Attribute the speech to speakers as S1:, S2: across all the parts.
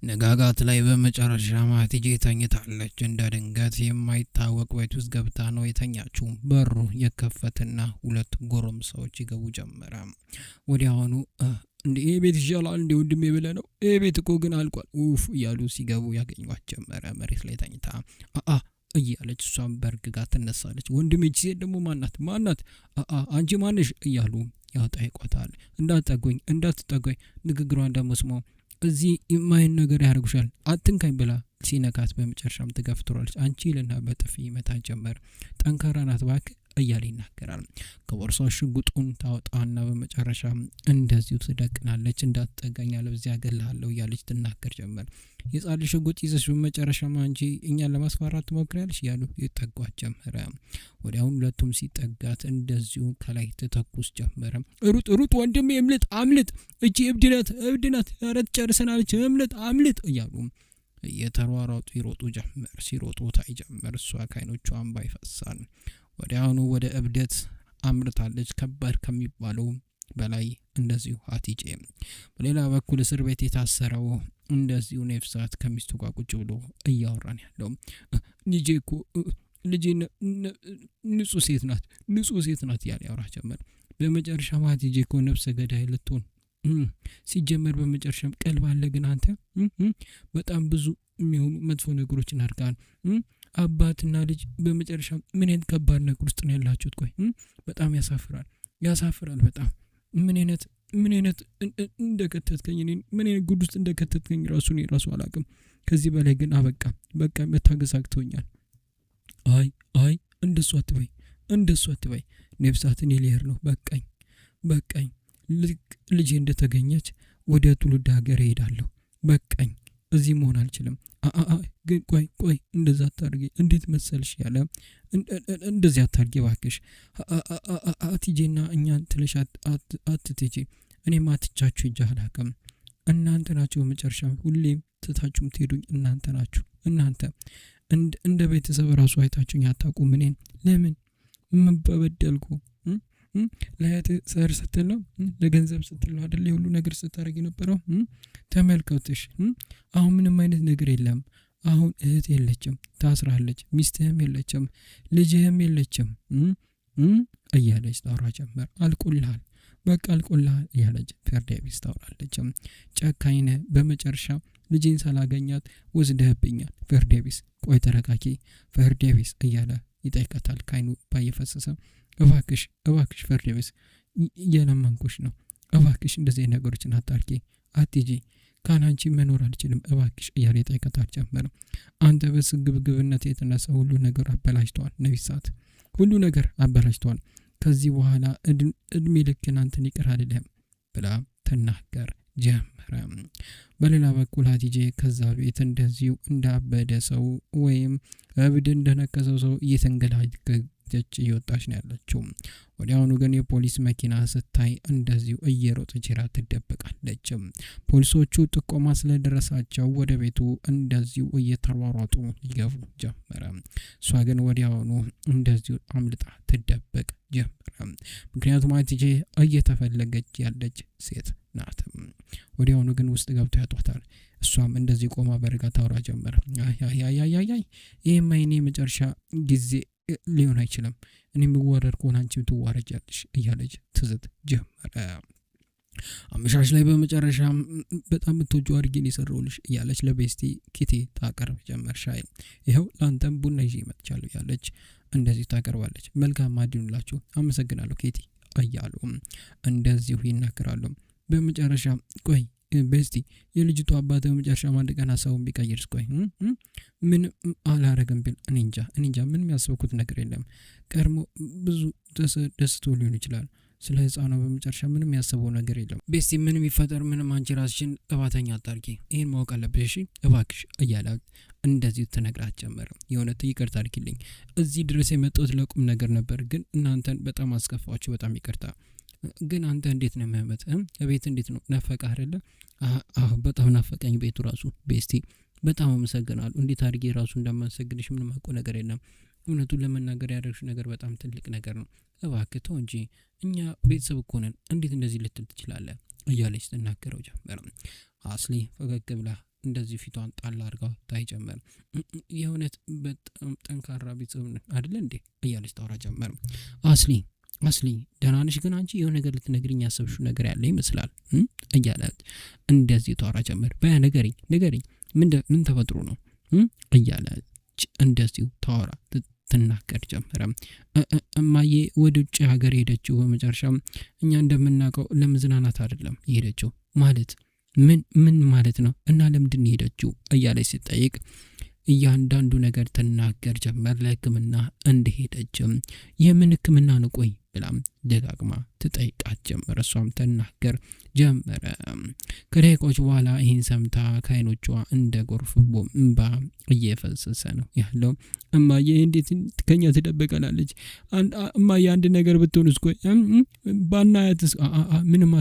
S1: ንጋጋት ላይ በመጨረሻ ማቲጄ ተኝታለች። እንደ ድንገት የማይታወቅ ቤት ውስጥ ገብታ ነው የተኛችው። በሩ የከፈትና ሁለት ጎረምሳዎች ይገቡ ጀመረ። ወዲያውኑ እንዴ ቤት ይሻላል እንዴ ወንድሜ ብለህ ነው? ቤት እኮ ግን አልቋል ኡፍ እያሉ ሲገቡ ያገኟት ጀመረ። መሬት ላይ ተኝታ እያለች እሷም በርግጋ ትነሳለች። ወንድሜ ሴት ደግሞ ማናት አንቺ ማንሽ እያሉ ያጠይቋታል። እንዳትጠጉኝ ንግግሯን ደግሞ ስሞ እዚህ የማይን ነገር ያደርጉሻል አትንካኝ ብላ ሲነካት በመጨረሻም ትገፍትሯለች። አንቺ ልና በጥፊ መታ ጀመር። ጠንካራ ናት እባክህ እያለ ይናገራል። ከቦርሳው ሽጉጡን ታወጣና በመጨረሻም እንደዚሁ ትደቅናለች። እንዳትጠጋኝ ለብዚያ ገለሃለሁ እያለች ትናገር ጀመር። የጻል ሽጉጥ ይዘሽ በመጨረሻም አንቺ እኛን ለማስፈራራት ትሞክሪያለሽ እያሉ ይጠጓት ጀመረ። ወዲያውኑ ሁለቱም ሲጠጋት እንደዚሁ ከላይ ትተኩስ ጀመረ። ሩጥ ወንድሜ አምልጥ እቺ እብድናት ኧረ ትጨርሰናለች አምልጥ እያሉ እየተሯሯጡ ይሮጡ ጀመር። ሲሮጡ ታይ ጀመር። እሷ ከዓይኖቿ እንባ ይፈሳል። ወዲያውኑ ወደ እብደት አምርታለች። ከባድ ከሚባለው በላይ እንደዚሁ አቲጄ። በሌላ በኩል እስር ቤት የታሰረው እንደዚሁ ነፍሳት ከሚስቱ ጋር ቁጭ ብሎ እያወራን ያለው ልጄ ንጹህ ሴት ናት ያለ ያወራ ጀመር። በመጨረሻ አቲጄ እኮ ነፍሰ ገዳይ ልትሆን ሲጀመር በመጨረሻም ቀልብ አለ። ግን አንተ በጣም ብዙ የሚሆኑ መጥፎ ነገሮችን አድርጋል። አባትና ልጅ በመጨረሻ ምን አይነት ከባድ ነገር ውስጥ ነው ያላችሁት? ቆይ በጣም ያሳፍራል በጣም ምን አይነት እንደከተትከኝ ምን አይነት ጉድ ውስጥ እንደከተትከኝ ራሱ አላውቅም። ከዚህ በላይ ግን በቃ መታገስ አቅቶኛል። አይ እንደሱ አትበይ ነፍሳትን ሊሄድ ነው። በቃኝ ልጄ እንደተገኘች ወደ ትውልድ ሀገር እሄዳለሁ። በቃኝ እዚህ መሆን አልችልም። ግን ቆይ እንደዛ አታርጊ። እንዴት መሰልሽ ያለ እንደዚህ አታርጊ ባክሽ አቲጄና እኛን ትለሽ አትቴጂ። እኔም አትቻችሁ ሂጅ አላውቅም። እናንተ ናችሁ በመጨረሻ ሁሌም ትታችሁም ትሄዱኝ እናንተ ናችሁ። እናንተ እንደ ቤተሰብ ራሱ አይታችሁኝ አታውቁም። እኔን ለምን ምን በበደልኩ? ለእህት ሰር ስትል ነው ለገንዘብ ስትል ነው አይደል ሁሉ ነገር ስታደርግ የነበረው? ተመልከትሽ አሁን ምንም አይነት ነገር የለም። አሁን እህት የለችም፣ ታስራለች። ሚስትህም የለችም፣ ልጅህም የለችም እያለች ታወራ ጀመር። አልቆልሃል እያለች ፈርዴቢስ ታወራለች። ጨካኝ ነህ። በመጨረሻ ልጄን ሳላገኛት ወስደህብኛል። ፈርዴቢስ ቆይ ተረጋጊ ፈርዴቢስ እያለ ይጠይቃታል። ካይኑ ባየፈሰሰ እባክሽ ፈርዴቢስ እየለመንኩሽ ነው። እባክሽ እንደዚህ ነገሮችን አታርጊ። አትጂ ካናንቺ መኖር አልችልም እባክሽ እያለ ይጠይቃታል ጀመረ። አንተ በስግብግብነት የተነሳ ሁሉ ነገር አበላሽቷል። ነፍሳት ሁሉ ነገር አበላሽቷል። ከዚህ በኋላ እድሜ ልክን አንተን ይቅር አልልህም ብላ ትናገር ጀመረ። በሌላ በኩል አቲጄ ከዛ ቤት እንደዚሁ እንዳበደ ሰው ወይም እብድ እንደነከሰው ሰው እየተንገላጀች እየወጣች ነው ያለችው። ወዲያውኑ ግን የፖሊስ መኪና ስታይ እንደዚሁ እየሮጠች ሄዳ ትደበቃለች። ፖሊሶቹ ጥቆማ ስለደረሳቸው ወደ ቤቱ እንደዚሁ እየተሯሯጡ ይገቡ ጀመረ። እሷ ግን ወዲያውኑ እንደዚሁ አምልጣ ትደበቅ ጀመረ። ምክንያቱም አቲጄ እየተፈለገች ያለች ሴት ናት። ወዲያውኑ ግን ውስጥ ገብቶ ያጧታል። እሷም እንደዚህ ቆማ በርጋ ታወራ ጀመረ። ይሄማ የኔ መጨረሻ ጊዜ ሊሆን አይችልም። እኔ የምዋረድ ከሆነ አንቺም ትዋረጃለሽ እያለች ትዝት ጀመረ። አመሻሽ ላይ በመጨረሻ በጣም የምትወጂው አድርጌን የሰራሁልሽ እያለች ለቤስቲ ኪቲ ታቀርብ ጀመር። ሻይ ይኸው ለአንተም ቡና ይዤ መጥቻለሁ እያለች እንደዚህ ታቀርባለች። መልካም አድኑላችሁ አመሰግናለሁ ኪቲ እያሉ እንደዚሁ ይናገራሉ። በመጨረሻ ቆይ ቤስቲ የልጅቱ አባት በመጨረሻ አንድ ቀን ሀሳቡን ቢቀይርስ? ቆይ ምን አላረግም ቢል እኔ እንጃ ምንም ያሰብኩት ነገር የለም። ቀድሞ ብዙ ደስቶ ሊሆን ይችላል። ስለ ህፃኗ በመጨረሻ ምንም ያሰበው ነገር የለም። ቤስቲ ምንም ይፈጠር ምንም አንቺ ራስሽን ጥፋተኛ አታርጊ። ይሄን ማወቅ አለብሽ እሺ እባክሽ እያላት እንደዚህ ትነግራት ጀመረ። የሆነ ይቅርታ አድርጊልኝ። እዚህ ድረስ የመጣሁት ለቁም ነገር ነበር፣ ግን እናንተን በጣም አስከፋችሁ። በጣም ይቅርታ። ግን አንተ እንዴት ነው መህመት ቤት እንዴት ነው ናፈቀህ አይደለ? በጣም ናፈቀኝ ቤቱ ራሱ። ቤስቲ በጣም አመሰግናለሁ። እንዴት አድርጌ ራሱ እንደማመሰግንሽ ምንም አውቀው ነገር የለም። እውነቱን ለመናገር ያደረግሽ ነገር በጣም ትልቅ ነገር ነው። እባክህ ተው እንጂ እኛ ቤተሰብ እኮ ነን። እንዴት እንደዚህ ልትል ትችላለህ? እያለች ትናገረው ጀመረ። አስሊ ፈገግ ብላ እንደዚህ ፊቷን ጣል አድርጋ ታይ ጀመር። የእውነት በጣም ጠንካራ ቤተሰብ አይደለ እንዴ እያለች ታወራ ጀመር። አስሊ ደህና ነሽ? ግን አንቺ የሆነ ነገር ልትነግሪኝ ያሰብሽው ነገር ያለ ይመስላል እያላት እንደዚህ ታወራ ጀመር። በያ ንገሪኝ ምን ተፈጥሮ ነው እያለች እንደዚሁ ታወራ ትናገር ጀመረ። እማዬ ወደ ውጭ ሀገር ሄደችው። በመጨረሻም እኛ እንደምናውቀው ለመዝናናት አይደለም ሄደችው። ማለት ምን ማለት ነው? እና ለምንድን ሄደችው እያለች ስትጠይቅ እያንዳንዱ ነገር ትናገር ጀመር። ለሕክምና እንደሄደችም የምን ሕክምና ነው ቆይ ብላም ደጋግማ ትጠይቃት ጀመረ። እሷም ትናገር ጀመረ። ከደቂቃዎች በኋላ ይህን ሰምታ ከዓይኖቿ እንደ ጎርፍ እንባ እየፈሰሰ ነው ያለው። እማዬ እንዴት ከኛ ትደበቃለች? እማዬ አንድ ነገር ብትሆንስ? ቆይ ባናያትስ? ምንም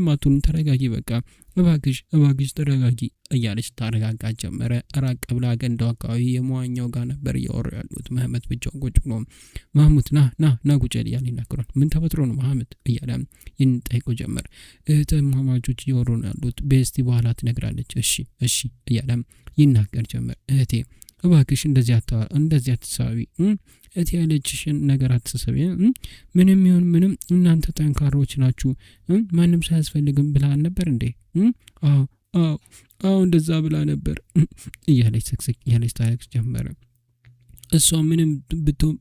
S1: አትሆንም ተረጋጊ፣ በቃ እባክሽ ተረጋጊ እያለች ታረጋጋ ጀመረ። ራቅ ብላ ገንዳው አካባቢ የመዋኛው ጋር ነበር እያወሩ ያሉት። መህመት ብቻውን ቁጭ ብሎ ማህሙት ና ቁጭ እያለ ይናገራል። ምን ተፈጥሮ ነው ማህመት እያለ ይንጠይቁ ጀመር። እህትማማቾች እያወሩ ነው ያሉት። በስቲ በኋላ ትነግራለች። እሺ እያለ ይናገር ጀመር። እህቴ እባክሽ እንደዚህ አትሳቢ፣ እህቴ ያለችሽን ነገር አትሰቢ። ምንም ይሁን ምንም እናንተ ጠንካሮች ናችሁ፣ ማንም ሳያስፈልግም ብላ ነበር እንዴ? አዎ እንደዛ ብላ ነበር እያለች ስቅስቅ እያለች ታለቅስ ጀመረ። እሷ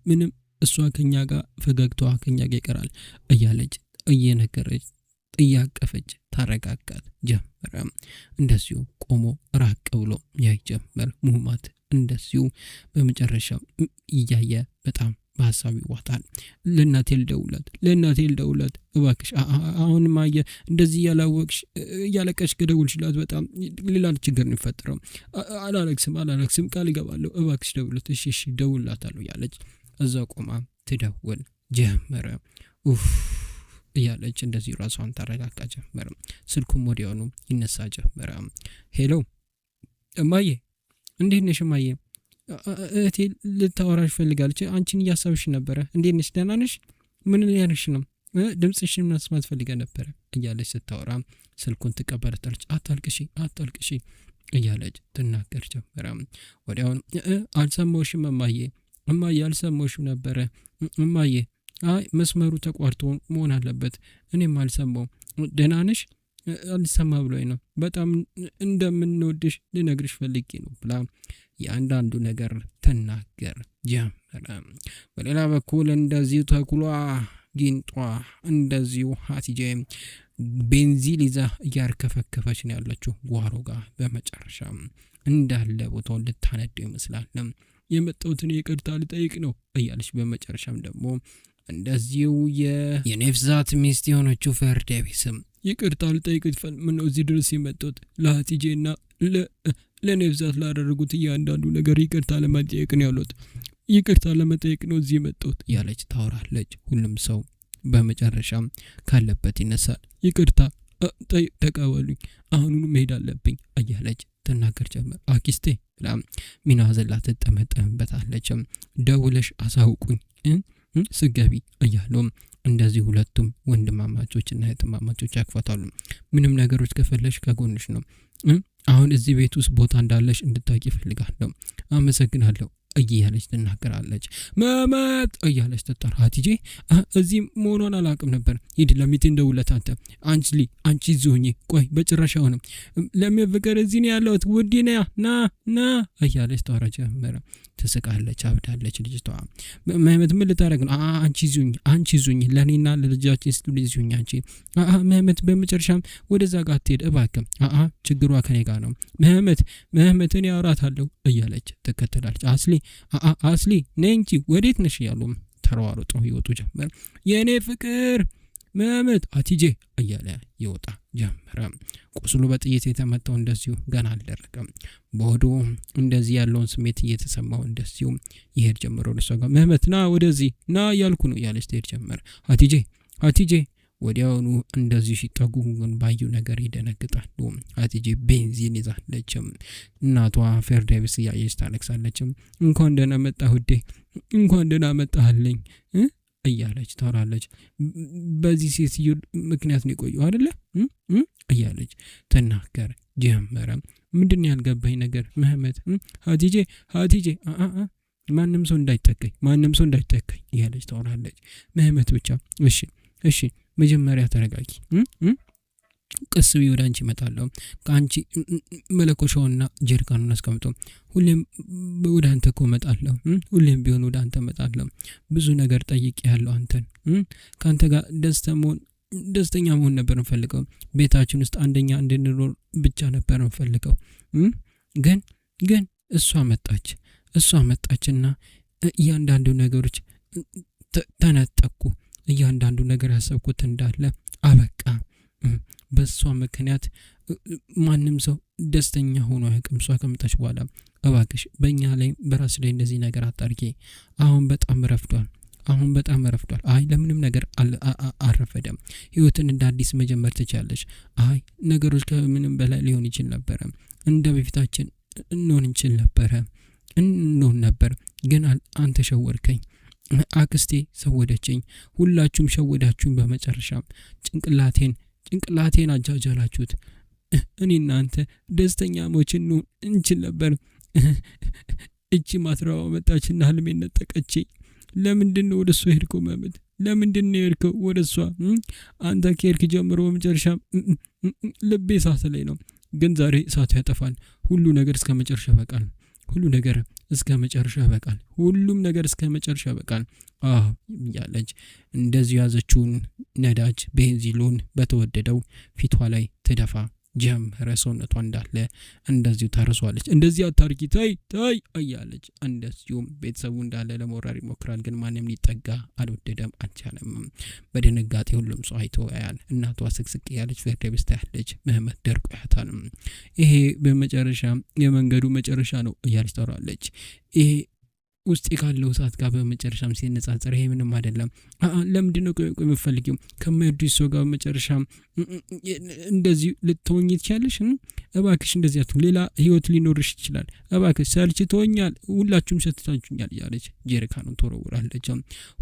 S1: ምንም እሷ ከኛ ጋር ፈገግታዋ ከኛ ጋር ይቀራል እያለች እየነገረች እያቀፈች ታረጋጋት ጀመረ። እንደዚሁ ቆሞ ራቅ ብሎ ያይ ጀመር። ሙህማት እንደዚሁ በመጨረሻ እያየ በጣም በሀሳብ ይዋጣል። ለእናቴ ልደውላት እባክሽ። አሁን ማየ እንደዚህ እያለቀሽ ከደውልሽላት በጣም ሌላ ችግር ነው የሚፈጠረው። አላለቅስም ቃል እገባለሁ፣ እባክሽ ደውላት። እሺ ደውላታለሁ ያለች እዛ ቆማ ትደውል ጀመረ። እያለች እንደዚህ ራሷን ታረጋጋ ጀመረ። ስልኩም ወዲያውኑ ይነሳ ጀመረ። ሄሎ እማዬ፣ እንዴት ነሽ እማዬ? እህቴ ልታወራሽ ፈልጋለች። አንቺን እያሰብሽ ነበረ። እንዴት ነሽ? ደህና ነሽ? ምን ያርሽ ነው? ድምጽሽን መስማት ፈልገ ነበረ እያለች ስታወራ ስልኩን ትቀበለታለች። አታልቅሺ እያለች ትናገር ጀመረ። ወዲያውኑ አልሰማሁሽም እማዬ አልሰማሁሽም ነበረ እማዬ። አይ መስመሩ ተቋርጦ መሆን አለበት፣ እኔም አልሰማው። ደህና ነሽ? አልሰማ ብሎኝ ነው። በጣም እንደምንወድሽ ልነግርሽ ፈልጌ ነው ብላ የአንዳንዱ ነገር ተናገር ጀመረ። በሌላ በኩል እንደዚሁ ተኩሏ ጊንጧ እንደዚሁ ሀቲጄ ቤንዚል ይዛ እያርከፈከፈች ነው ያለችው ጓሮ ጋር። በመጨረሻ እንዳለ ቦታውን ልታነደው ይመስላል። የመጣሁትን ይቅርታ ልጠይቅ ነው እያለች በመጨረሻም ደግሞ እንደዚሁ የኔፍዛት ሚስት የሆነችው ፈርዴቢስም ይቅርታ ልጠይቅ ነው እዚህ ድረስ የመጣሁት ለሀቲጄና ለኔፍዛት ላደረጉት እያንዳንዱ ነገር ይቅርታ ለመጠየቅ ነው ያሉት። ይቅርታ ለመጠየቅ ነው እዚህ የመጣሁት እያለች ታወራለች። ሁሉም ሰው በመጨረሻም ካለበት ይነሳል። ይቅርታ ተቀበሉኝ፣ አሁኑኑ መሄድ አለብኝ እያለች ትናገር ጀመር። አኪስቴ ብላ ሚና ዘላ ትጠመጠምበታለች። ደውለሽ አሳውቁኝ ስገቢ እያሉ እንደዚህ ሁለቱም ወንድማማቾችና እህትማማቾች ያክፋታሉ። ምንም ነገሮች ከፈለሽ ከጎንሽ ነው። አሁን እዚህ ቤት ውስጥ ቦታ እንዳለሽ እንድታቂ ፈልጋለሁ። አመሰግናለሁ እያለች ትናገራለች። መመት እያለች ተጣራ። ሀቲጄ እዚህ መሆኗን አላውቅም ነበር። ሂድ ለሚቴ እንደውለት አንቺ ዞኝ ቆይ በጭራሽ አሁንም ለሚፈቀር እዚህ ነው ያለሁት ውዴ ና እያለች ታወራ ጀመረ። ትስቃለች፣ አብዳለች ልጅቷ። መህመት ምን ልታረግ ነው? አንቺ ዙኝ ለኔና ለልጃችን ስትል ዙኝ አንቺ መህመት። በመጨረሻም ወደዛ ጋር ትሄድ እባክህ። ችግሯ ከኔ ጋር ነው መህመትን ያወራታለሁ እያለች ትከተላለች። አስሊ ነይ እንጂ ወዴት ነሽ እያሉ ተሯሩጠው ይወጡ ጀመር። የኔ ፍቅር መህመት ሀቲጄ እያለ ይወጣ ጀመረ። ቁስሉ በጥይት የተመታው እንደዚሁ ገና አልደረቀም። በሆዱ እንደዚህ ያለውን ስሜት እየተሰማው እንደዚሁ ይሄድ ጀመረ ወደ እሷ ጋር። መህመት ና ወደዚህ ና እያልኩ ነው እያለች ትሄድ ጀመር። ሀቲጄ ወዲያውኑ እንደዚህ ሲጠጉ ባዩ ነገር ይደነግጣሉ። ሀቲጄ ቤንዚን ይዛለች። እናቷ ፈርዴቢስ እያየች ታለቅሳለች። እንኳን ደህና መጣህ ውዴ፣ እንኳን ደህና መጣህልኝ እያለች ታወራለች። በዚህ ሴትዮ ምክንያት ነው የቆየው አይደለ እያለች ተናገር ጀመረ። ምንድነው ያልገባኝ ነገር መህመት? ሀቲጄ ማንም ሰው እንዳይጠቀኝ እያለች ታወራለች። መህመት ብቻ እሺ መጀመሪያ ተረጋጊ፣ ቀስ ብዬ ወደ አንቺ እመጣለሁ። ከአንቺ መለኮሻውና ጀሪካኑን አስቀምጦ ሁሌም ወደ አንተ እኮ እመጣለሁ፣ ሁሌም ቢሆን ወደ አንተ እመጣለሁ። ብዙ ነገር ጠይቄያለሁ አንተን። ከአንተ ጋር ደስተኛ መሆን ነበር እንፈልገው። ቤታችን ውስጥ አንደኛ እንድንኖር ብቻ ነበር እንፈልገው። ግን እሷ መጣችና እያንዳንዱ ነገሮች ተነጠቁ። እያንዳንዱ ነገር ያሰብኩት እንዳለ አበቃ። በሷ ምክንያት ማንም ሰው ደስተኛ ሆኖ አያውቅም። እሷ ከመጣች በኋላ እባክሽ በእኛ ላይ በራስ ላይ እንደዚህ ነገር አታርጊ። አሁን በጣም ረፍዷል። አይ ለምንም ነገር አልረፈደም። ህይወትን እንደ አዲስ መጀመር ትችላለች። አይ ነገሮች ከምንም በላይ ሊሆን ይችል ነበረ። እንደ በፊታችን እንሆን ነበር። ግን አንተ ሸወርከኝ። አክስቴ ሰወደችኝ። ሁላችሁም ሸወዳችሁኝ። በመጨረሻም ጭንቅላቴን አጃጃላችሁት። እኔ እናንተ ደስተኛ ሞችን እንችል ነበር። እቺ ማትራዋ መጣችና ህልሜን ነጠቀችኝ። ለምንድነው ወደ እሷ ሄድከው? መምት ለምንድነው ሄድከው ወደ እሷ? አንተ ከሄድክ ጀምሮ በመጨረሻ ልቤ እሳት ላይ ነው። ግን ዛሬ እሳቱ ያጠፋል። ሁሉም ነገር እስከ መጨረሻ በቃል ያለች እንደዚህ ያዘችውን ነዳጅ ቤንዚሉን በተወደደው ፊቷ ላይ ትደፋ ጀመረ። ሰውነቷ እንዳለ እንደዚሁ ታርሷለች። እንደዚህ አታርጊ ታይ እያለች እንደዚሁም ቤተሰቡ እንዳለ ለመውረር ይሞክራል። ግን ማንም ሊጠጋ አልቻለም። በድንጋጤ ሁሉም ሰው አይቶ ያያል። እናቷ ስቅስቅ ያለች ፍርድ ቤት ታያለች። መህመት ደርቆ ያታል። ይሄ በመጨረሻ የመንገዱ መጨረሻ ነው እያለች ታወራለች። ይሄ ውስጥ ካለው ሰዓት ጋር በመጨረሻም ሲነጻጸር ይሄ ምንም አይደለም። ለምንድነው የምፈልጊው? ከማይወድሽ ሰው ጋር በመጨረሻ እንደዚህ ልትሆኚ ትችያለሽ? እባክሽ እንደዚህ አትሁን። ሌላ ህይወት ሊኖርሽ ይችላል። እባክሽ ሰልችቶኛል፣ ሁላችሁም ሰልችታችሁኛል እያለች ጀሪካኑን ትወረውራለች።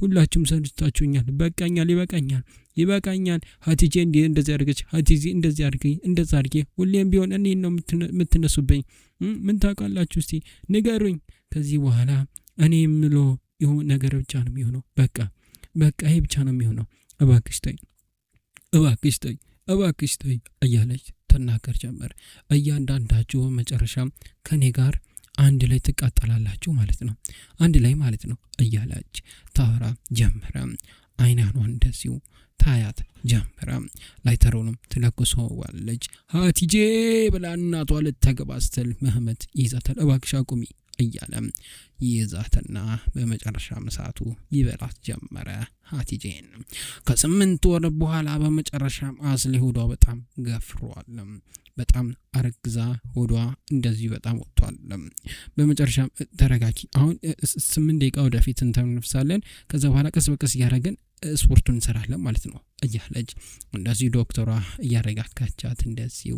S1: ሁላችሁም ሰልችታችሁኛል፣ ይበቃኛል። ሀቲጄ እንደዚህ አድርገች፣ ሀቲጄ እንደዚህ አድርጊ። ሁሌም ቢሆን እኔን ነው የምትነሱብኝ። ምን ታውቃላችሁ? እስቲ ንገሩኝ። ከዚህ በኋላ እኔ የምለው ይሁን ነገር ብቻ ነው የሚሆነው። በቃ ይሄ ብቻ ነው የሚሆነው። እባክሽ ተይ እያለች ተናገር ጀመር። እያንዳንዳችሁ መጨረሻም ከኔ ጋር አንድ ላይ ትቃጠላላችሁ ማለት ነው እያለች ታወራ ጀመረ። አይናኗ እንደዚሁ ታያት ጀመረ። ላይተሩንም ትለኩሰዋለች። ሀቲጄ ብላ እናቷ ልትገባ ስትል መህመት ይዛታል። እባክሽ አቁሚ እያለ ይዛትና በመጨረሻ ሰዓቱ ይበላት ጀመረ ሀቲጄን። ከ8 ወር በኋላ በመጨረሻ አስሊ ሆዷ በጣም ገፍሯል። በጣም አርግዛ ሆዷ እንደዚህ በጣም ወጥቷል። በመጨረሻ ተረጋጊ፣ አሁን 8 ደቂቃ ወደፊት እንተነፍሳለን፣ ከዛ በኋላ ቀስ በቀስ እያደረግን ስፖርቱን እንሰራለን ማለት ነው እያለች እንደዚህ ዶክተሯ እያረጋጋቻት እንደዚሁ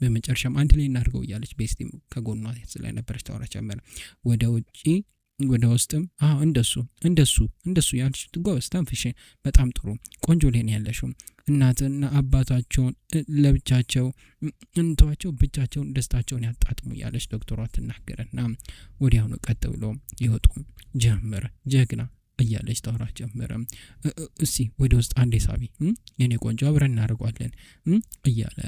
S1: በመጨረሻም አንድ ላይ እናድርገው እያለች ቤስቲም ከጎኗ ስለነበረች ታወራ ጀመረ። ወደ ውስጥም እንደሱ ያልሽ ጎበዝ፣ ተንፍሽ፣ በጣም ጥሩ ቆንጆ ላይ ነው ያለሽው። እናትና አባታቸውን ለብቻቸው እንተዋቸው፣ ብቻቸውን ደስታቸውን ያጣጥሙ ያለች ዶክተሯ ትናገረና ወዲያውኑ ቀጥ ብሎ ይወጡ ጀመረ። ጀግና እያለች ታወራ ጀመረ። እሺ ወደ ውስጥ አንዴ ሳቢ የኔ ቆንጆ አብረን እናደርጓለን እያለ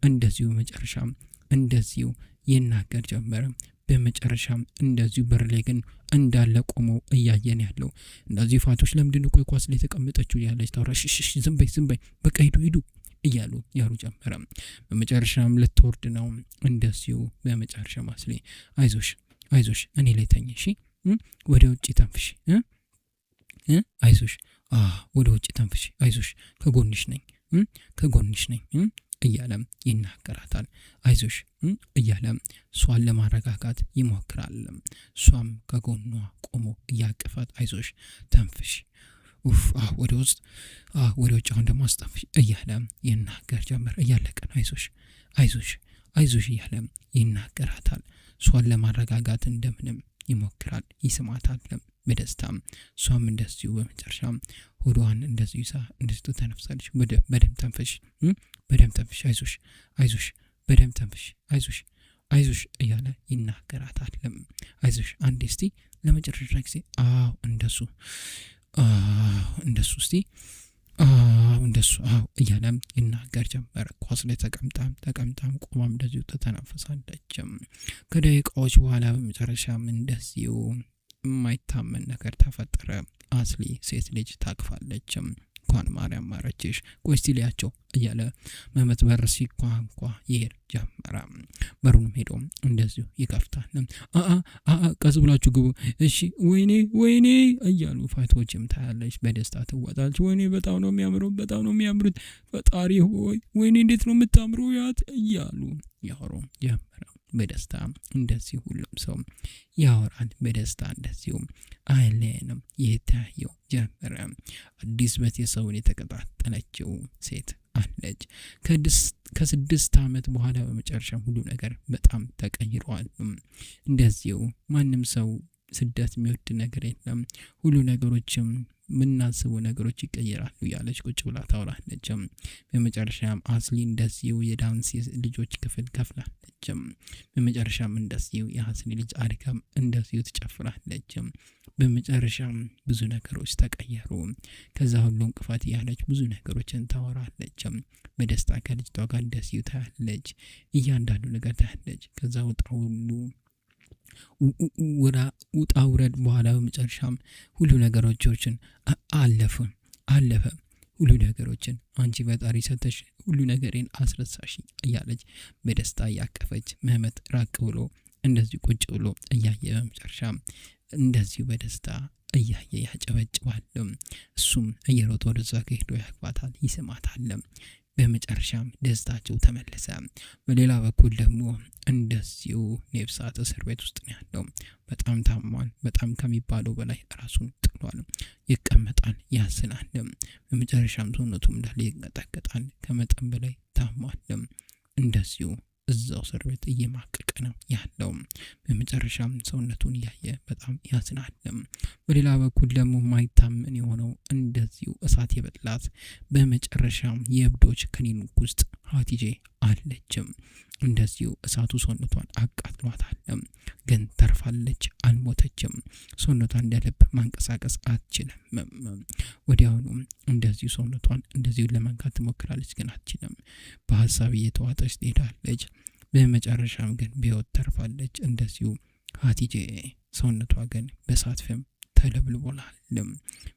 S1: እንደዚሁ መጨረሻም እንደዚሁ ይናገር ጀመረ። በመጨረሻም እንደዚሁ በር ላይ ግን እንዳለ ቆሞ እያየን ያለው እንደዚህ ፋቶች ለምንድነው ኳስ ላይ ተቀምጠችው ያለች ታወራ። ዝም በይ በቃ ሂዱ እያሉ ያሩ ጀመረ። በመጨረሻም ልትወርድ ነው እንደዚሁ በመጨረሻ ማስሌ አይዞሽ እኔ ላይ ተኝ፣ እሺ ወደ ውጪ ተንፍሽ፣ አይዞሽ ወደ ውጪ ተንፍሽ፣ አይዞሽ ከጎንሽ ነኝ እያለም ይናገራታል። አይዞሽ እያለም እሷን ለማረጋጋት ይሞክራል። እሷም ከጎኗ ቆሞ እያቀፋት አይዞሽ ተንፍሽ፣ ወደ ውስጥ ወደ ውጭ አሁን ደግሞ አስጠንፍሽ እያለም ይናገር ጀመር። እያለቀ ነው አይዞሽ እያለም ይናገራታል። እሷን ለማረጋጋት እንደምንም ይሞክራል፣ ይስማታል በደስታም። እሷም እንደዚሁ በመጨረሻም ሆዷን እንደዚሁ እንደዚሁ ተነፍሳለች። በደም ተንፈሽ፣ አይዞሽ በደንብ ተንፍሽ፣ አይዞሽ እያለ ይናገራታል። አይዞሽ አንዴ እስቲ ለመጨረሻ ጊዜ እንደሱ እስቲ እንደሱ እያለ ይናገር ጀመረ። ኳስ ላይ ተቀምጣም ቆማም እንደዚሁ ተተነፍሳለች። ከደቂቃዎች በኋላ በመጨረሻም እንደዚሁ የማይታመን ነገር ተፈጠረ። አስሊ ሴት ልጅ ታቅፋለች። እንኳን ማርያም ማረችሽ፣ ቆይ እስቲ ሊያቸው እያለ መመት በር ሲኳንኳ ይሄድ ጀመረ። በሩንም ሄዶ እንደዚሁ ይከፍታል። ቀስ ብላችሁ ግቡ እሺ፣ ወይኔ እያሉ ፋቶችም ታያለች። በደስታ ትወጣለች። ወይኔ በጣም ነው የሚያምሩት፣ ፈጣሪ ሆይ ወይኔ እንዴት ነው የምታምሩ ያት እያሉ ያወሩ ጀመረ። በደስታ እንደዚህ ሁሉም ሰው ያወራል። በደስታ እንደዚሁ አይለንም የታየው ጀመረ። አዲስ ቤተሰቡን የተቀጣጠለችው ሴት አለች። ከ6 ዓመት በኋላ በመጨረሻ ሁሉ ነገር በጣም ተቀይሯል። እንደዚሁ ማንም ሰው ስደት የሚወድ ነገር የለም። ሁሉ ነገሮችም ምናስቡ ነገሮች ይቀየራሉ ያለች ቁጭ ብላ ታወራለች። በመጨረሻም አስሊ እንደዚሁ የዳንስ ልጆች ክፍል ከፍላለች። በመጨረሻም እንደዚሁ የአስሊ ልጅ አድጋም እንደዚሁ ትጨፍራለች። በመጨረሻም ብዙ ነገሮች ተቀየሩ። ከዛ ሁሉ እንቅፋት ያለች ብዙ ነገሮችን ታወራለች። በደስታ ከልጅቷ ጋር እንደዚሁ ታያለች። እያንዳንዱ ነገር ታያለች። ከዛ ውጣ ውረድ በኋላ በመጨረሻም ሁሉ ነገሮችን አለፈ። ሁሉ ነገሮችን አንቺ ፈጣሪ ሰተሽ ሁሉ ነገሬን አስረሳሽ እያለች በደስታ እያቀፈች መህመት ራቅ ብሎ እንደዚሁ ቁጭ ብሎ እያየ በመጨረሻም እንደዚሁ በደስታ እያየ ያጨበጭባል። እሱም እየሮጠ ወደዛ ሄዶ ያቅፋታል፣ ይስማታል። በመጨረሻም ደስታቸው ተመለሰ። በሌላ በኩል ደግሞ እንደዚሁ ኔፍሳት እስር ቤት ውስጥ ነው ያለው። በጣም ታሟል። በጣም ከሚባለው በላይ ራሱን ጥሏል። ይቀመጣል፣ ያስናል። በመጨረሻም ሰውነቱም እንዳለ ይንቀጠቀጣል። ከመጠን በላይ ታሟል። እንደዚሁ እዛው እስር ቤት እየማቀቀ ነው ያለው። በመጨረሻም ሰውነቱን እያየ በጣም ያዝናል። በሌላ በኩል ደግሞ ማይታመን የሆነው እንደዚሁ እሳት የበላት በመጨረሻም የእብዶች ክሊኒክ ውስጥ ሀቲጄ አለችም። እንደዚሁ እሳቱ ሰውነቷን አቃጥሏታል። ግን ተርፋለች፣ አልሞተችም። ሰውነቷን እንደልብ ማንቀሳቀስ አትችልም። ወዲያውኑ እንደዚሁ ሰውነቷን እንደዚሁ ለመንካት ትሞክራለች፣ ግን አትችልም። በሀሳብ እየተዋጠች ትሄዳለች። በመጨረሻም ግን በህይወት ተርፋለች። እንደዚሁ ሀቲጄ ሰውነቷ ግን በእሳት ፍም ተለብልቦላል።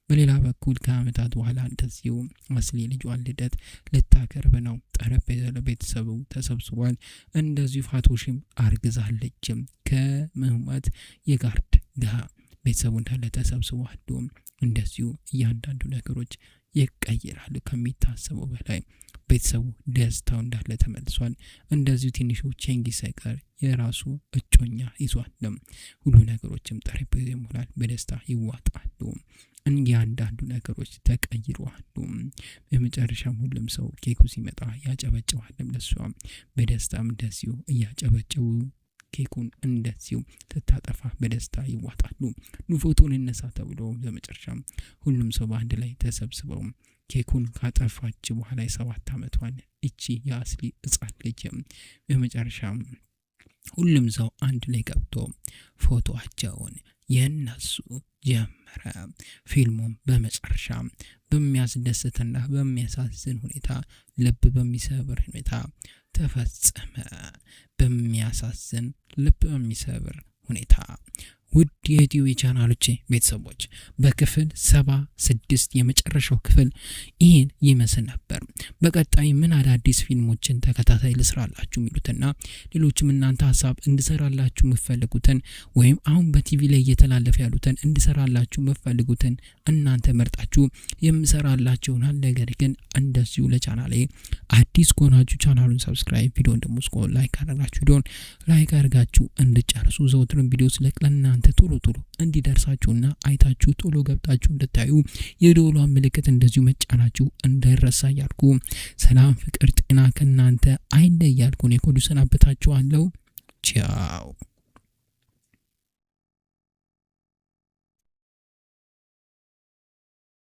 S1: በሌላ በኩል ከአመታት በኋላ እንደዚሁ አስሊ ልጇን ልደት ልታከርብ ነው። ጠረጴዛ ለቤተሰቡ ተሰብስቧል። እንደዚሁ ፋቶሽም አርግዛለች። ከምህመት የጋርድ ጋር ቤተሰቡ እንዳለ ተሰብስቧል። እንደዚሁ እያንዳንዱ ነገሮች ይቀየራሉ። ከሚታሰበው በላይ ቤተሰቡ ደስታው እንዳለ ተመልሷል። እንደዚሁ ትንሹ ቼንጊ ሳይቀር የራሱ እጮኛ ይዟል። ሁሉ ነገሮችም ጠረጴዛ ይሞላል፣ በደስታ ይዋጣሉ። እያንዳንዱ ነገሮች ተቀይረዋል። በመጨረሻም ሁሉም ሰው ኬኩ ሲመጣ ያጨበጭባል። ለሷ በደስታም እንደዚሁ እያጨበጨቡ ኬኩን እንደዚሁ ተታጠፋ በደስታ ይዋጣሉ። ፎቶን እነሳ ተብሎ በመጨረሻም ሁሉም ሰው በአንድ ላይ ተሰብስበው ኬኩን ካጠፋች በኋላ 7 ዓመቷን እቺ የአስሊ ሕፃን ልጅ በመጨረሻም ሁሉም ሰው አንድ ላይ ገብቶ ፎቶአቸውን የነሱ ጀመረ። ፊልሙም በመጨረሻ በሚያስደስትና በሚያሳዝን ሁኔታ ልብ በሚሰብር ሁኔታ ተፈጸመ። በሚያሳዝን ልብ በሚሰብር ሁኔታ ውድ የዩቲዩብ ቻናሎቼ ቤተሰቦች በክፍል 76 የመጨረሻው ክፍል ይህን ይመስል ነበር። በቀጣይ ምን አዳዲስ ፊልሞችን ተከታታይ ልስራላችሁ የሚሉትና ሌሎችም እናንተ ሀሳብ እንድሰራላችሁ የምትፈልጉትን ወይም አሁን በቲቪ ላይ እየተላለፈ ያሉትን እንድሰራላችሁ የምትፈልጉትን እናንተ መርጣችሁ የምሰራላችሁናል። ነገር ግን እንደዚሁ ለቻናሌ አዲስ ከሆናችሁ ቻናሉን ሰብስክራይብ፣ ቪዲዮን ደግሞ ላይክ አድርጋችሁ ቪዲዮን ላይክ አድርጋችሁ እንድጨርሱ ዘውትርን ቪዲዮ ስለቅለና ቶሎ እንዲደርሳችሁና አይታችሁ ቶሎ ገብታችሁ እንድታዩ የደወሏን ምልክት እንደዚሁ መጫናችሁ እንዳይረሳ ያልኩ ሰላም፣ ፍቅር፣ ጤና ከናንተ አይለይ ያልኩ ነው። ኮዱ ሰናበታችኋለሁ። ቻው።